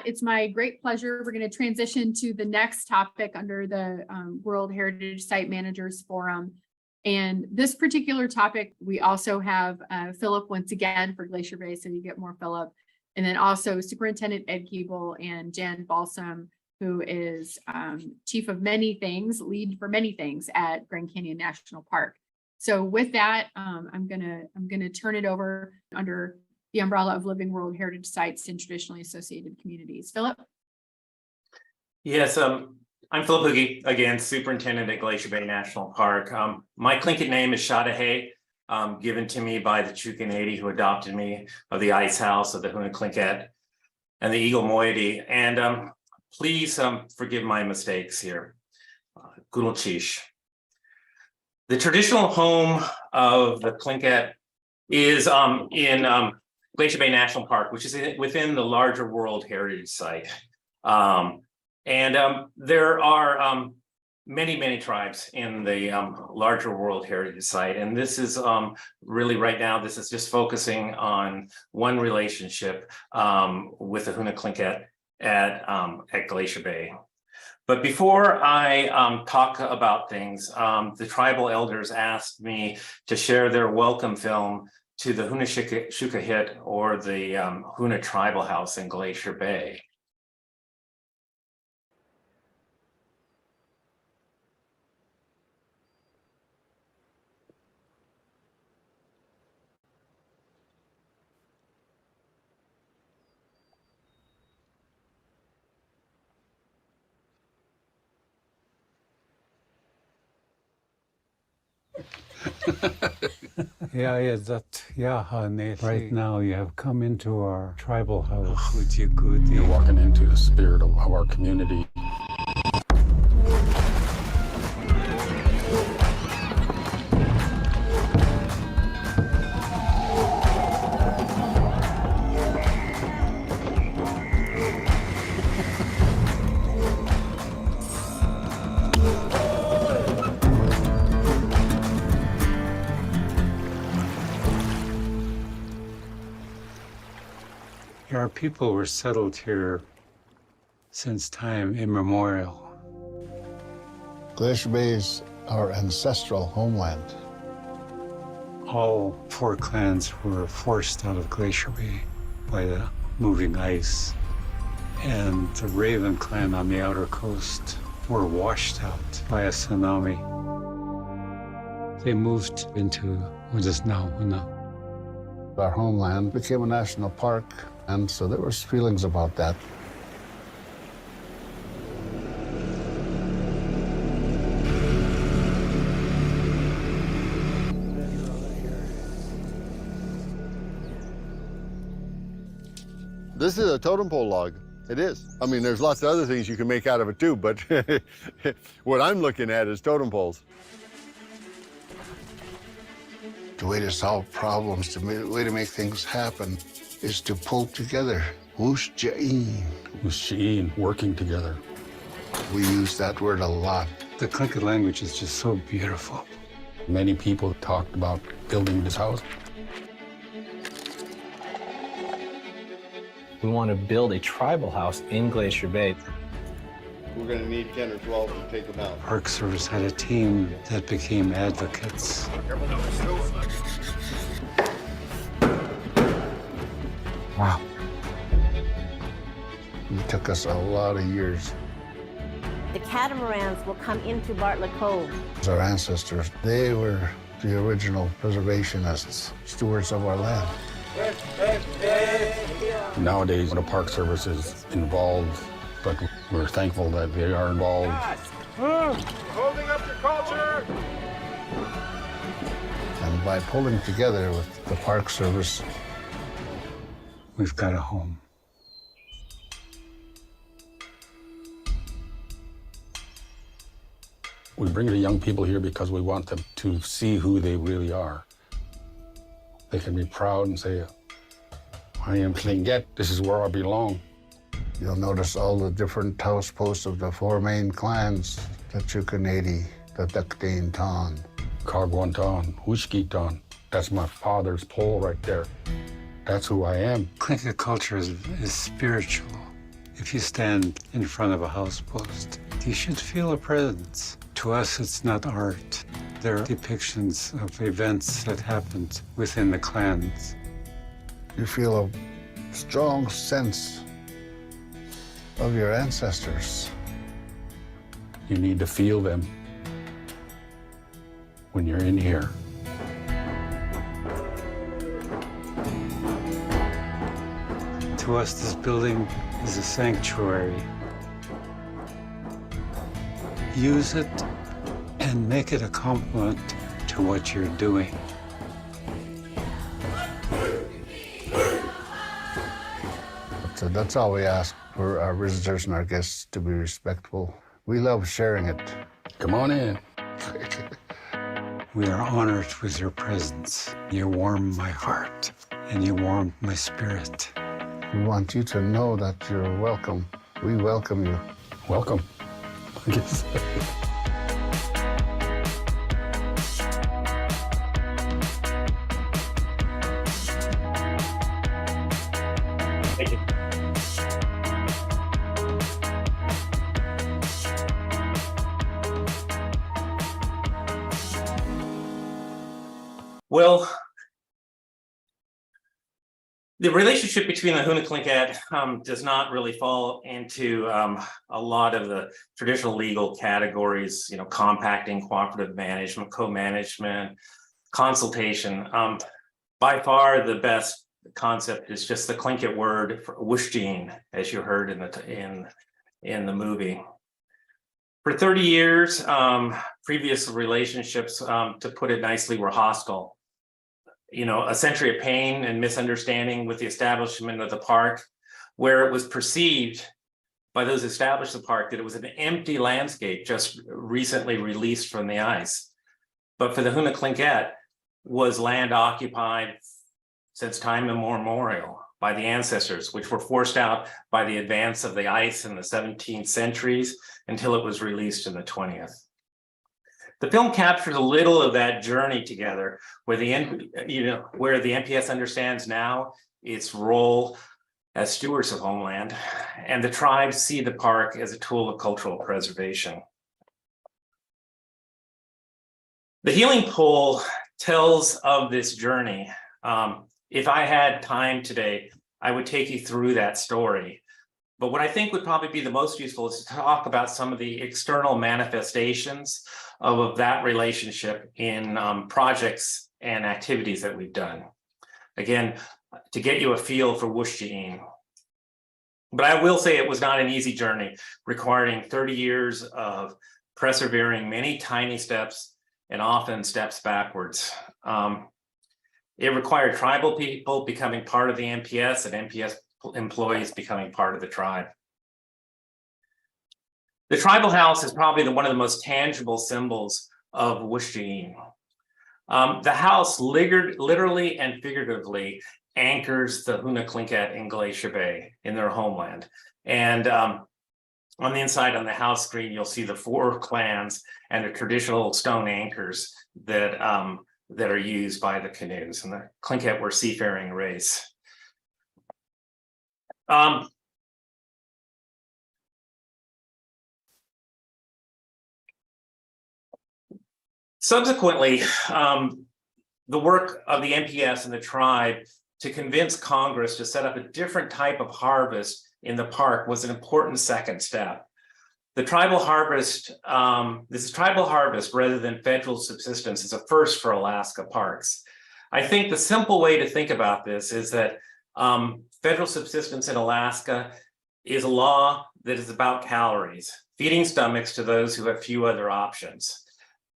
it's my great pleasure. We're going to transition to the next topic under the World Heritage Site Managers Forum. And this particular topic, we also have Philip once again for Glacier Bay, so you get more Philip. And then also Superintendent Ed Keable and Jan Balsom, who is chief of many things, lead for many things at Grand Canyon National Park. So with that, I'm gonna turn it over under the umbrella of Living World Heritage Sites and Traditionally Associated Communities. Philip? Yes, I'm Philip Hooge, again, Superintendent at Glacier Bay National Park. My Tlingit name is Shadahay, given to me by the Chukanadi who adopted me, of the Ice House, of the Hoonah Tlingit, and the Eagle Moiety. And please forgive my mistakes here. Gulchish. The traditional home of the Tlingit is in Glacier Bay National Park, which is within the larger World Heritage Site. There are many tribes in the larger World Heritage Site. And this is really right now, this is just focusing on one relationship with the Hoonah Tlingit at Glacier Bay. But before I talk about things, the tribal elders asked me to share their welcome film to the Hoonah Shukahit, or the Hoonah Tribal House in Glacier Bay. Right now you have come into our tribal house. You're walking into the spirit of our community. Our people were settled here since time immemorial. Glacier Bay is our ancestral homeland. All 4 clans were forced out of Glacier Bay by the moving ice. And the Raven clan on the outer coast were washed out by a tsunami. They moved into what is now Hoonah. Our homeland became a national park, and so there was feelings about that. This is a totem pole log. It is. I mean, there's lots of other things you can make out of it too, but what I'm looking at is totem poles. The way to solve problems, the way to make things happen, is to pull together. Who's working together. We use that word a lot. The Tlingit language is just so beautiful. Many people talked about building this house. We want to build a tribal house in Glacier Bay. We're going to need 10 or 12 to take them out. Park Service had a team that became advocates. Wow. It took us a lot of years. The catamarans will come into Bartlett Cove. Our ancestors, they were the original preservationists, stewards of our land. Nowadays, the Park Service is involved, but we're thankful that they are involved. Holding up your culture! And by pulling together with the Park Service, We've got a home. We bring the young people here because we want them to see who they really are. They can be proud and say, I am Tlingit, this is where I belong. you'll notice all the different house posts of the 4 main clans, the Chukanadi, the Dakdainton. Kagwantan, Hushkitan. That's my father's pole right there. That's who I am. Tlingit culture is spiritual. If you stand in front of a house post, you should feel a presence. To us, it's not art. They're depictions of events that happened within the clans. You feel a strong sense of your ancestors. You need to feel them when you're in here. To us, this building is a sanctuary. Use it and make it a complement to what you're doing. So that's all we ask for our visitors and our guests, to be respectful. We love sharing it. Come on in. We are honored with your presence. You warm my heart and you warm my spirit. We want you to know that you're welcome. We welcome you. Welcome. I guess. Thank you. Well, the relationship between the Hoonah Tlingit does not really fall into a lot of the traditional legal categories, compacting, cooperative management, co-management, consultation. By far the best concept is just the Tlingit word for wushjeen, as you heard in the movie. For 30 years, previous relationships, to put it nicely, were hostile. A century of pain and misunderstanding with the establishment of the park, where it was perceived by those who established the park that it was an empty landscape just recently released from the ice. But for the Hoonah Tlingit, was land occupied since time immemorial by the ancestors, which were forced out by the advance of the ice in the 17th centuries until it was released in the 20th. The film captures a little of that journey together, where the NPS understands now its role as stewards of homeland, and the tribes see the park as a tool of cultural preservation. The healing pole tells of this journey. If I had time today, I would take you through that story. But what I think would probably be the most useful is to talk about some of the external manifestations of that relationship in projects and activities that we've done. Again, to get you a feel for wushjeen. But I will say it was not an easy journey, requiring 30 years of persevering many tiny steps and often steps backwards. It required tribal people becoming part of the NPS and NPS employees becoming part of the tribe. The tribal house is probably one of the most tangible symbols of wushjeen. The house literally and figuratively anchors the Hoonah Tlingit in Glacier Bay in their homeland. And on the inside on the house screen, you'll see the 4 clans and the traditional stone anchors that are used by the canoes. And the Tlingit were seafaring race. Subsequently, the work of the NPS and the tribe to convince Congress to set up a different type of harvest in the park was an important second step. The tribal harvest, this is tribal harvest rather than federal subsistence, is a first for Alaska parks. I think the simple way to think about this is that federal subsistence in Alaska is a law that is about calories, feeding stomachs to those who have few other options.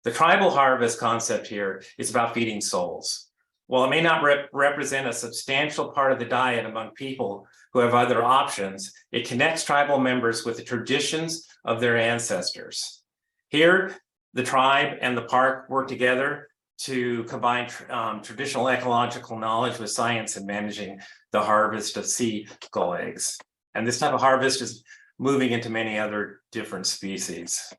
The tribal harvest concept here is about feeding souls. While it may not represent a substantial part of the diet among people who have other options, it connects tribal members with the traditions of their ancestors. Here, the tribe and the park work together to combine traditional ecological knowledge with science in managing the harvest of seagull eggs. And this type of harvest is moving into many other different species.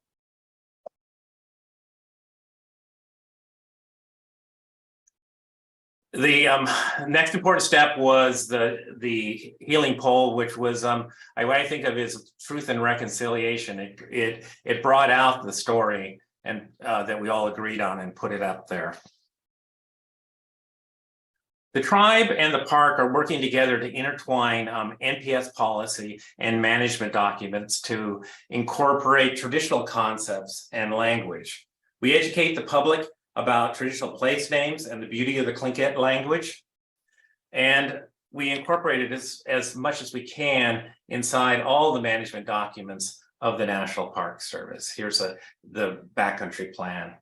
The next important step was the healing pole, which was what I think of as truth and reconciliation. It brought out the story and that we all agreed on and put it up there. The tribe and the park are working together to intertwine NPS policy and management documents to incorporate traditional concepts and language. We educate the public about traditional place names and the beauty of the Tlingit language. And we incorporate it as much as we can inside all the management documents of the National Park Service. Here's the backcountry plan.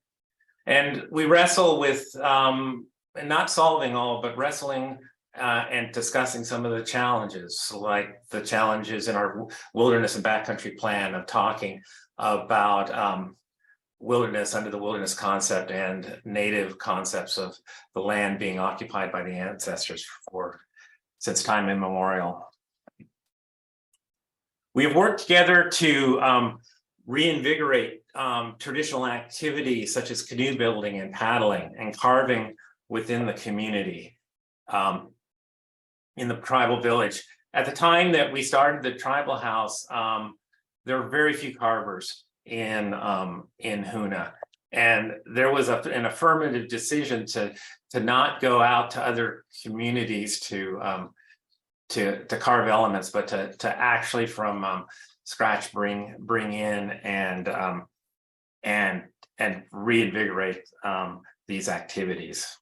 And we wrestle with, not solving all, but wrestling and discussing some of the challenges, like the challenges in our wilderness and backcountry plan of talking about wilderness under the wilderness concept and native concepts of the land being occupied by the ancestors since time immemorial. We have worked together to reinvigorate traditional activities such as canoe building and paddling and carving within the community in the tribal village. At the time that we started the tribal house, there were very few carvers in Hoonah, and there was an affirmative decision to not go out to other communities to carve elements, but to actually from scratch bring in and reinvigorate these activities.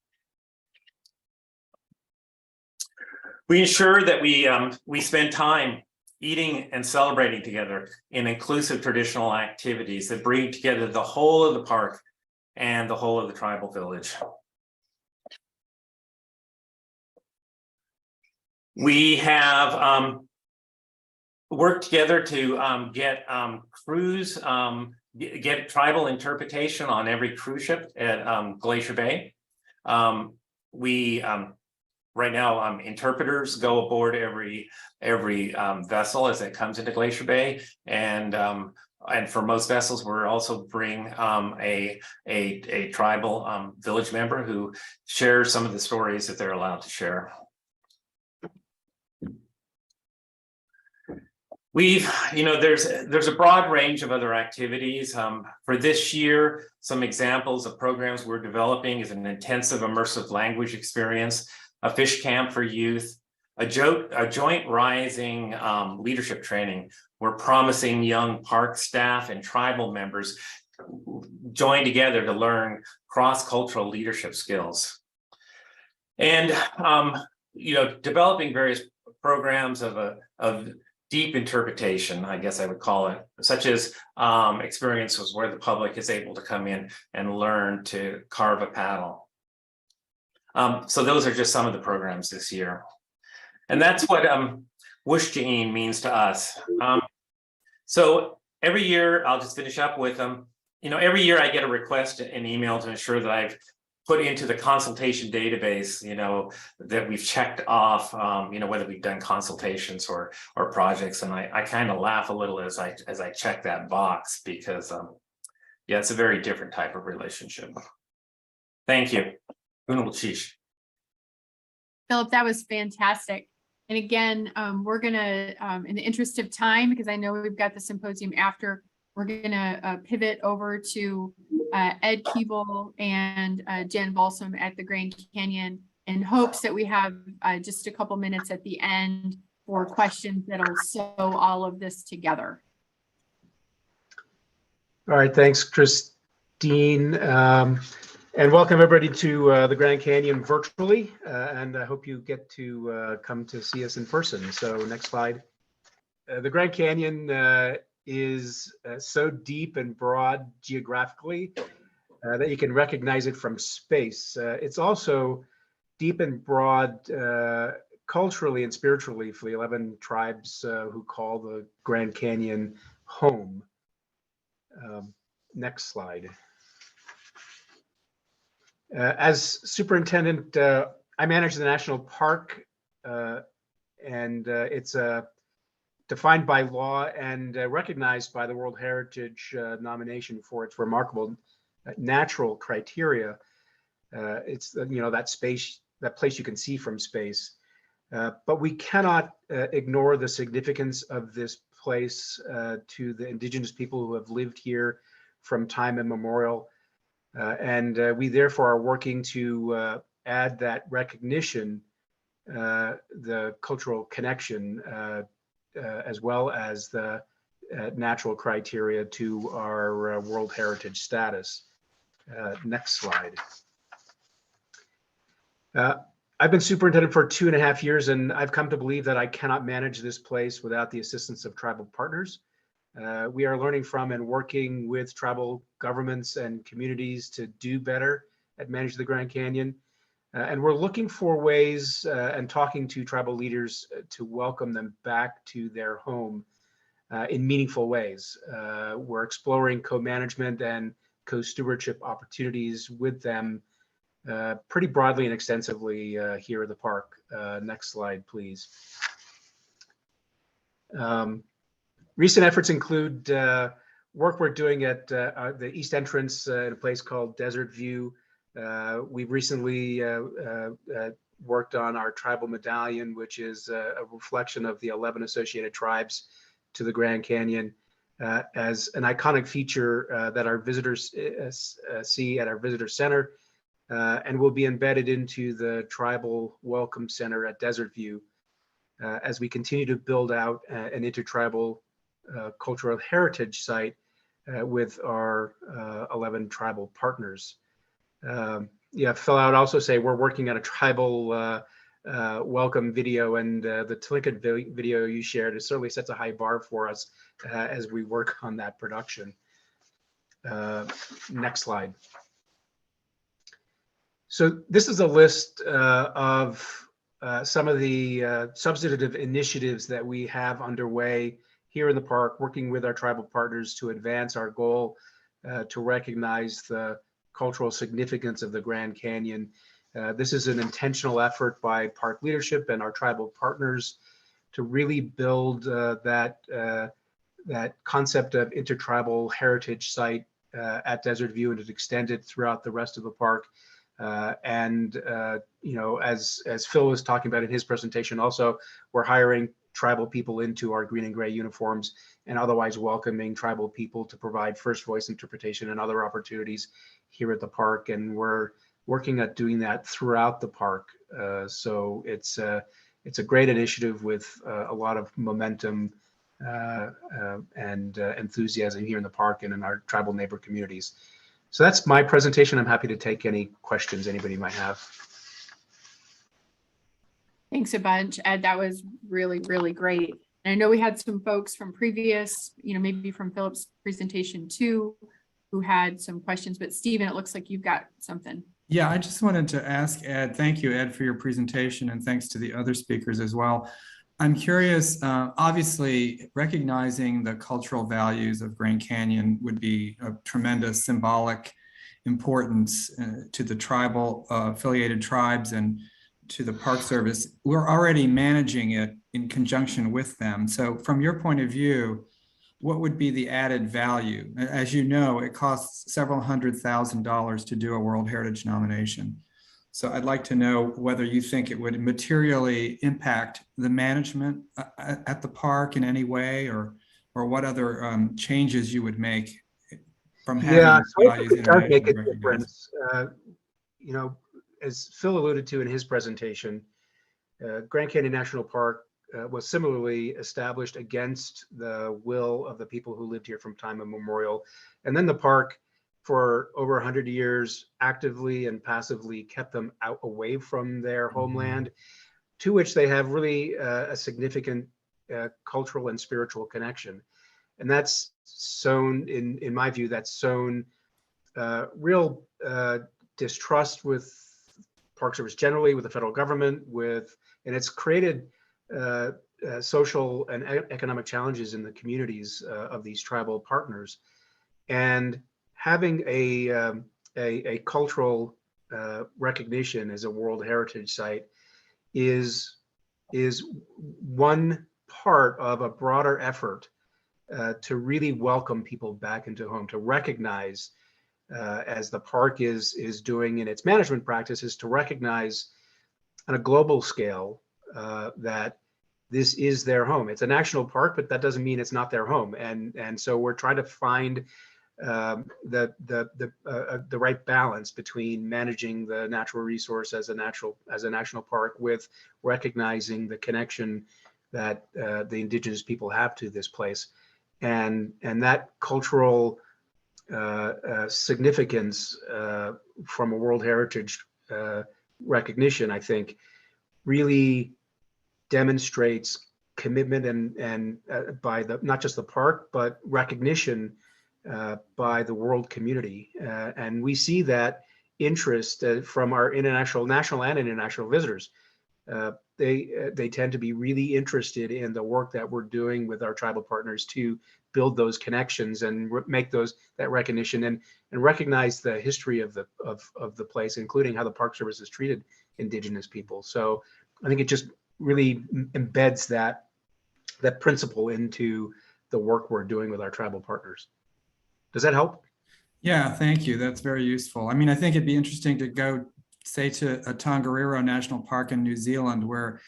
We ensure that we spend time eating and celebrating together in inclusive traditional activities that bring together the whole of the park and the whole of the tribal village. We have worked together to get crews, get tribal interpretation on every cruise ship at Glacier Bay. Right now, interpreters go aboard every vessel as it comes into Glacier Bay, and for most vessels, we're also bring a tribal village member who shares some of the stories that they're allowed to share. There's a broad range of other activities. For this year, some examples of programs we're developing is an intensive immersive language experience, a fish camp for youth, a joint rising leadership training. We're promising young park staff and tribal members join together to learn cross-cultural leadership skills. And developing various programs of deep interpretation, I guess I would call it, such as experiences where the public is able to come in and learn to carve a paddle. So those are just some of the programs this year. And that's what Wushja'in means to us. So every year, I'll just finish up with every year I get a request, an email to ensure that I've put into the consultation database, that we've checked off, whether we've done consultations or projects. And I kind of laugh a little as I check that box because, it's a very different type of relationship. Thank you. Philip, that was fantastic. And again, we're gonna, in the interest of time, because I know we've got the symposium after, we're gonna pivot over to Ed Keable and Jen Balsom at the Grand Canyon in hopes that we have just a couple minutes at the end for questions that'll sew all of this together. All right, thanks, Christine. And welcome everybody to the Grand Canyon virtually. And I hope you get to come to see us in person. So next slide. The Grand Canyon is so deep and broad geographically that you can recognize it from space. It's also deep and broad culturally and spiritually for the 11 tribes who call the Grand Canyon home. Next slide. As superintendent, I manage the national park, and it's defined by law and recognized by the World Heritage nomination for its remarkable natural criteria. It's that space that place you can see from space. But we cannot ignore the significance of this place to the indigenous people who have lived here from time immemorial. And we therefore are working to add that recognition, the cultural connection, as well as the natural criteria to our World Heritage status. Next slide. I've been superintendent for 2.5 years, and I've come to believe that I cannot manage this place without the assistance of tribal partners. We are learning from and working with tribal governments and communities to do better at managing the Grand Canyon. And we're looking for ways and talking to tribal leaders to welcome them back to their home in meaningful ways. We're exploring co-management and co-stewardship opportunities with them pretty broadly and extensively here at the park. Next slide, please. Recent efforts include work we're doing at the east entrance at a place called Desert View. We've recently worked on our tribal medallion, which is a reflection of the 11 associated tribes to the Grand Canyon as an iconic feature that our visitors see at our visitor center and will be embedded into the tribal welcome center at Desert View as we continue to build out an intertribal cultural heritage site with our 11 tribal partners. Yeah, Phil, I would also say we're working on a tribal welcome video, and the Tlingit video you shared is certainly sets a high bar for us as we work on that production. Next slide. So this is a list of some of the substantive initiatives that we have underway here in the park, working with our tribal partners to advance our goal to recognize the cultural significance of the Grand Canyon. This is an intentional effort by park leadership and our tribal partners to really build that concept of intertribal heritage site at Desert View and to extend it throughout the rest of the park. You know, as Phil was talking about in his presentation, also we're hiring tribal people into our green and gray uniforms and otherwise welcoming tribal people to provide first voice interpretation and other opportunities here at the park. And we're working at doing that throughout the park. So it's a great initiative with a lot of momentum and enthusiasm here in the park and in our tribal neighbor communities. So that's my presentation. I'm happy to take any questions anybody might have. Thanks a bunch, Ed. That was really, really great. And I know we had some folks from previous, you know, maybe from Philip's presentation too, who had some questions, but Stephen, it looks like you've got something. Yeah, I just wanted to ask Ed, thank you, Ed, for your presentation, and thanks to the other speakers as well. I'm curious, obviously recognizing the cultural values of Grand Canyon would be of tremendous symbolic importance to the tribal affiliated tribes and to the Park Service. We're already managing it in conjunction with them. So from your point of view, what would be the added value? As you know, it costs several $100,000 to do a World Heritage nomination. So I'd like to know whether you think it would materially impact the management at the park in any way, or what other changes you would make from having values it does make a difference. You know, as Phil alluded to in his presentation, Grand Canyon National Park was similarly established against the will of the people who lived here from time immemorial. And then the park, for over 100 years, actively and passively kept them out away from their homeland, to which they have really a significant cultural and spiritual connection. And that's sown, in my view, that's sown real distrust with Park Service generally, with the federal government, and it's created social and economic challenges in the communities of these tribal partners. And having a cultural recognition as a World Heritage Site is one part of a broader effort to really welcome people back into home, to recognize, as the park is doing in its management practices, to recognize on a global scale that this is their home. It's a national park, but that doesn't mean it's not their home. And so we're trying to find the right balance between managing the natural resource as a national park with recognizing the connection that the indigenous people have to this place, and that cultural significance from a World Heritage recognition, I think, really demonstrates commitment and by the not just the park, but recognition by the world community. And we see that interest from our national and international visitors. They tend to be really interested in the work that we're doing with our tribal partners to build those connections and make that recognition and recognize the history of the place, including how the Park Service has treated Indigenous people. So I think it just really embeds that principle into the work we're doing with our tribal partners. Does that help? Yeah, thank you. That's very useful. I mean, I think it'd be interesting to go, say, to a Tongariro National Park in New Zealand, where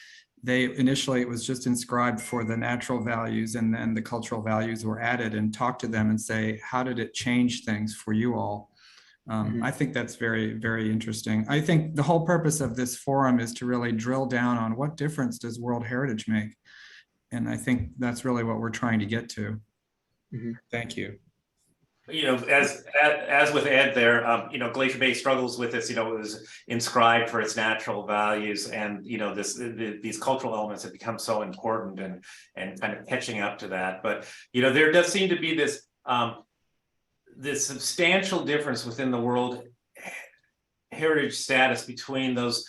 initially it was just inscribed for the natural values, and then the cultural values were added, and talk to them and say, how did it change things for you all? I think that's very, very interesting. I think the whole purpose of this forum is to really drill down on what difference does World Heritage make? And I think that's really what we're trying to get to. Thank you. You know, as with Ed there, you know, Glacier Bay struggles with this. You know, it was inscribed for its natural values, and you know, these cultural elements have become so important and kind of catching up to that. But you know, there does seem to be this this substantial difference within the World Heritage status between those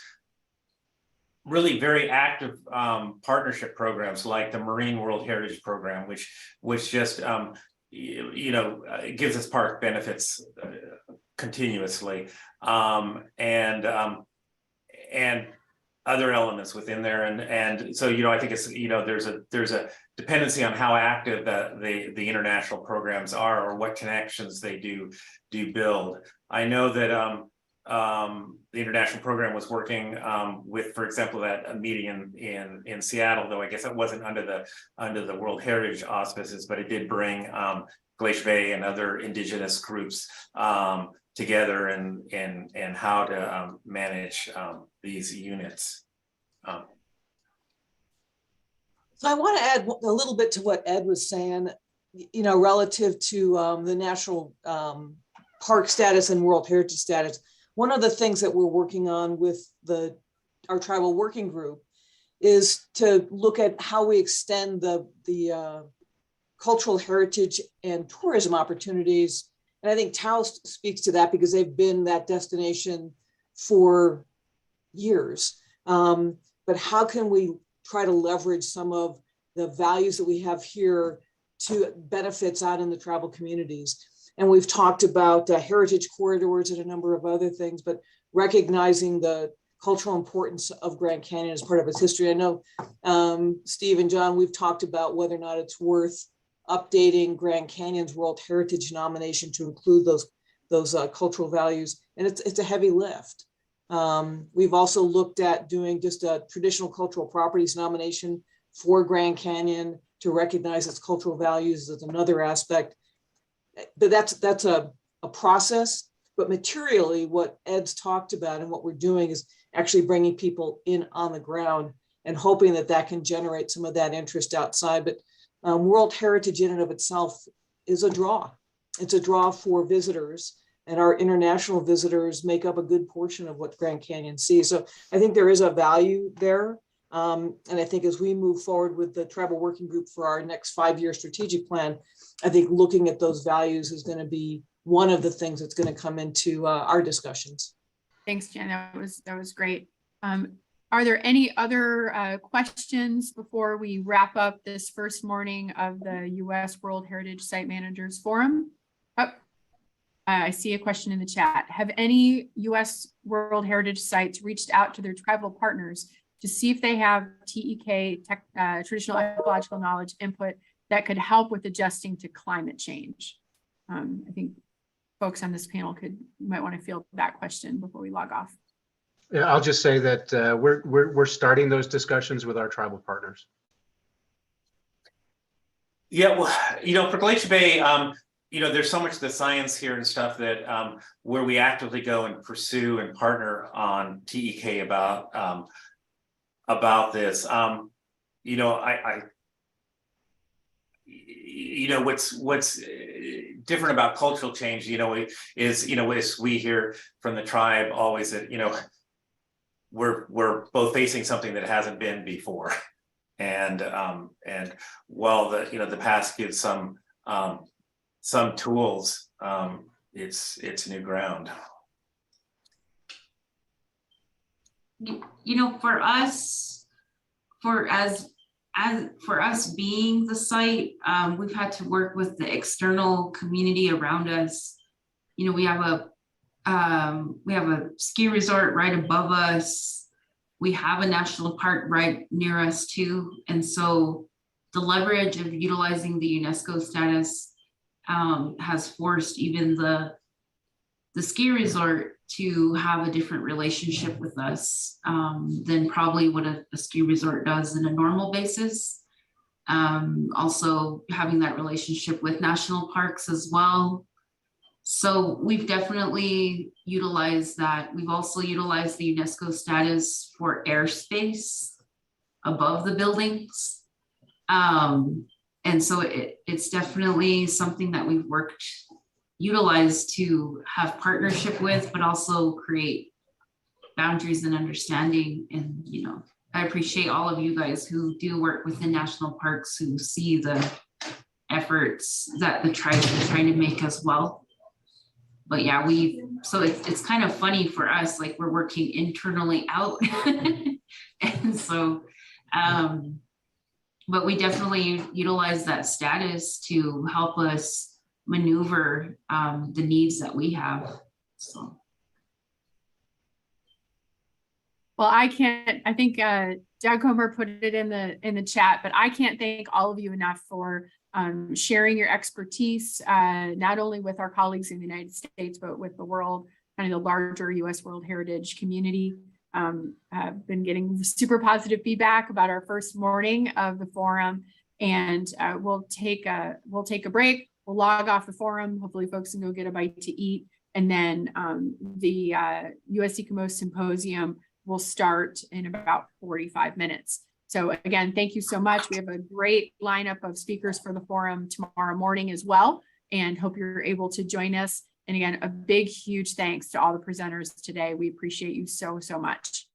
really very active partnership programs like the Marine World Heritage Program, which just you know, gives us park benefits continuously, and other elements within there, and so you know, I think it's, you know, there's a dependency on how active the international programs are, or what connections they do build. I know that the international program was working with, for example, a meeting in Seattle, though I guess it wasn't under the World Heritage auspices, but it did bring Glacier Bay and other indigenous groups together and how to manage these units. So I want to add a little bit to what Ed was saying, you know, relative to the national park status and World Heritage status. One of the things that we're working on with our tribal working group is to look at how we extend the cultural heritage and tourism opportunities. And I think Taos speaks to that because they've been that destination for years. But how can we try to leverage some of the values that we have here to benefits out in the tribal communities? And we've talked about heritage corridors and a number of other things, but recognizing the cultural importance of Grand Canyon as part of its history. I know Steve and John, we've talked about whether or not it's worth updating Grand Canyon's World Heritage nomination to include those cultural values. And it's a heavy lift. We've also looked at doing just a traditional cultural properties nomination for Grand Canyon to recognize its cultural values as another aspect. But that's a process, but materially what Ed's talked about and what we're doing is actually bringing people in on the ground and hoping that can generate some of that interest outside. But World Heritage in and of itself is a draw. It's a draw for visitors, and our international visitors make up a good portion of what Grand Canyon sees. So I think there is a value there. And I think as we move forward with the tribal working group for our next 5-year strategic plan, I think looking at those values is going to be one of the things that's going to come into our discussions. Thanks, Jen. That was great. Are there any other questions before we wrap up this first morning of the U.S. World Heritage Site Managers Forum? Oh, I see a question in the chat. Have any U.S. World Heritage sites reached out to their tribal partners to see if they have TEK, traditional ecological knowledge input that could help with adjusting to climate change? I think folks on this panel might want to field that question before we log off. Yeah, I'll just say that we're starting those discussions with our tribal partners. Yeah, well, for Glacier Bay, there's so much of the science here and stuff that where we actively go and pursue and partner on TEK about this. What's different about cultural change, is we hear from the tribe always that, we're both facing something that hasn't been before. And while the past gives some tools, it's new ground. For us, for us being the site, we've had to work with the external community around us. We have a ski resort right above us. We have a national park right near us too. And so the leverage of utilizing the UNESCO status has forced even the ski resort to have a different relationship with us than probably what a ski resort does in a normal basis. Also having that relationship with national parks as well. So we've definitely utilized that. We've also utilized the UNESCO status for airspace above the buildings. And so it's definitely something that we've utilized to have partnership with, but also create boundaries and understanding. And, I appreciate all of you guys who do work within national parks, who see the efforts that the tribes are trying to make as well. But yeah, so it's kind of funny for us, like we're working internally out. And so, but we definitely utilize that status to help us maneuver the needs that we have. So. Well, I think Doug Comer put it in the chat, but I can't thank all of you enough for sharing your expertise, not only with our colleagues in the United States, but with the world, kind of the larger U.S. World Heritage community. I've been getting super positive feedback about our first morning of the forum, and we'll take a break. We'll log off the forum. Hopefully folks can go get a bite to eat. And then the US ICOMOS Symposium will start in about 45 minutes. So again, thank you so much. We have a great lineup of speakers for the forum tomorrow morning as well, and hope you're able to join us. And again, a big, huge thanks to all the presenters today. We appreciate you so, so much.